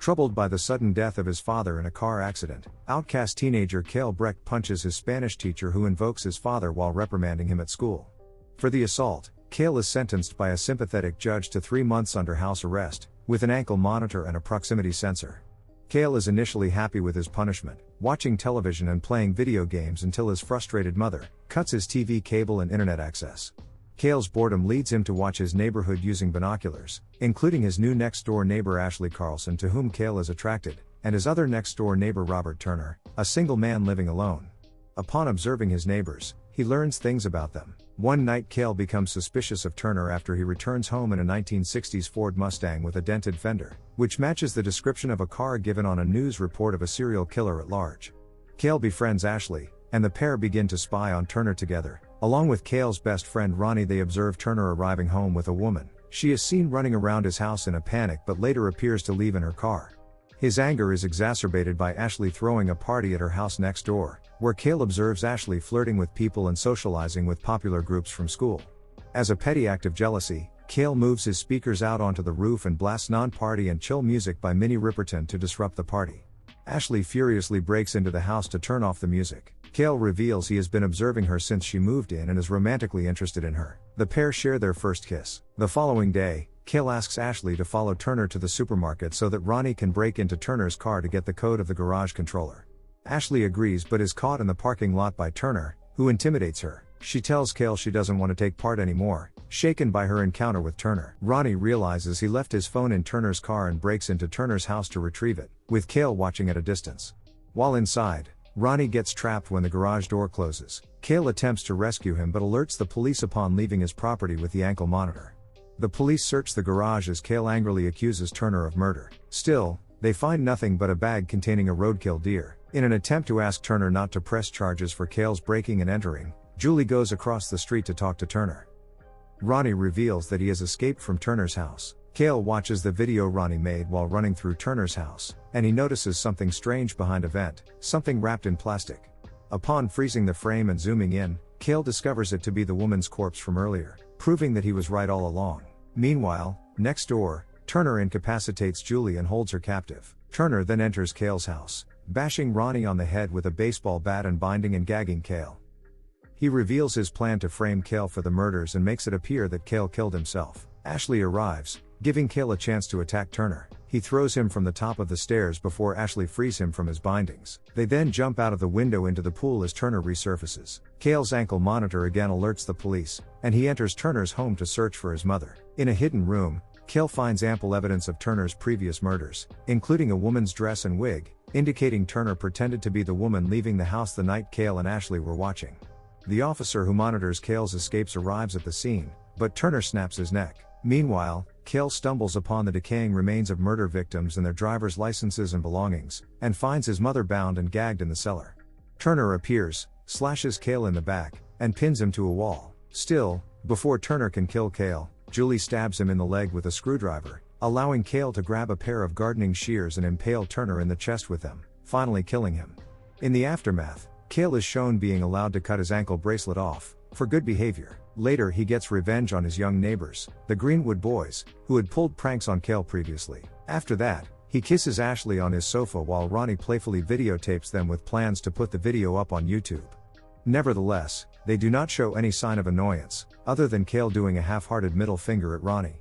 Troubled by the sudden death of his father in a car accident, outcast teenager Kale Brecht punches his Spanish teacher who invokes his father while reprimanding him at school. For the assault, Kale is sentenced by a sympathetic judge to 3 months under house arrest, with an ankle monitor and a proximity sensor. Kale is initially happy with his punishment, watching television and playing video games until his frustrated mother cuts his TV cable and internet access. Kale's boredom leads him to watch his neighborhood using binoculars, including his new next-door neighbor Ashley Carlson, to whom Kale is attracted, and his other next-door neighbor Robert Turner, a single man living alone. Upon observing his neighbors, he learns things about them. One night Kale becomes suspicious of Turner after he returns home in a 1960s Ford Mustang with a dented fender, which matches the description of a car given on a news report of a serial killer at large. Kale befriends Ashley, and the pair begin to spy on Turner together. Along with Kale's best friend Ronnie, they observe Turner arriving home with a woman. She is seen running around his house in a panic but later appears to leave in her car. His anger is exacerbated by Ashley throwing a party at her house next door, where Kale observes Ashley flirting with people and socializing with popular groups from school. As a petty act of jealousy, Kale moves his speakers out onto the roof and blasts non-party and chill music by Minnie Riperton to disrupt the party. Ashley furiously breaks into the house to turn off the music. Kale reveals he has been observing her since she moved in and is romantically interested in her. The pair share their first kiss. The following day, Kale asks Ashley to follow Turner to the supermarket so that Ronnie can break into Turner's car to get the code of the garage controller. Ashley agrees but is caught in the parking lot by Turner, who intimidates her. She tells Kale she doesn't want to take part anymore, shaken by her encounter with Turner. Ronnie realizes he left his phone in Turner's car and breaks into Turner's house to retrieve it, with Kale watching at a distance. While inside, Ronnie gets trapped when the garage door closes. Kale attempts to rescue him but alerts the police upon leaving his property with the ankle monitor. The police search the garage as Kale angrily accuses Turner of murder. Still, they find nothing but a bag containing a roadkill deer. In an attempt to ask Turner not to press charges for Kale's breaking and entering, Julie goes across the street to talk to Turner. Ronnie reveals that he has escaped from Turner's house. Kale watches the video Ronnie made while running through Turner's house, and he notices something strange behind a vent, something wrapped in plastic. Upon freezing the frame and zooming in, Kale discovers it to be the woman's corpse from earlier, proving that he was right all along. Meanwhile, next door, Turner incapacitates Julie and holds her captive. Turner then enters Kale's house, bashing Ronnie on the head with a baseball bat and binding and gagging Kale. He reveals his plan to frame Kale for the murders and makes it appear that Kale killed himself. Ashley arrives, giving Kale a chance to attack Turner. He throws him from the top of the stairs before Ashley frees him from his bindings. They then jump out of the window into the pool as Turner resurfaces. Kale's ankle monitor again alerts the police, and he enters Turner's home to search for his mother. In a hidden room, Kale finds ample evidence of Turner's previous murders, including a woman's dress and wig, indicating Turner pretended to be the woman leaving the house the night Kale and Ashley were watching. The officer who monitors Kale's escapes arrives at the scene, but Turner snaps his neck. Meanwhile, Kale stumbles upon the decaying remains of murder victims and their driver's licenses and belongings, and finds his mother bound and gagged in the cellar. Turner appears, slashes Kale in the back, and pins him to a wall. Still, before Turner can kill Kale, Julie stabs him in the leg with a screwdriver, allowing Kale to grab a pair of gardening shears and impale Turner in the chest with them, finally killing him. In the aftermath, Kale is shown being allowed to cut his ankle bracelet off, for good behavior. Later he gets revenge on his young neighbors, the Greenwood boys, who had pulled pranks on Kale previously. After that, he kisses Ashley on his sofa while Ronnie playfully videotapes them with plans to put the video up on YouTube. Nevertheless, they do not show any sign of annoyance, other than Kale doing a half-hearted middle finger at Ronnie.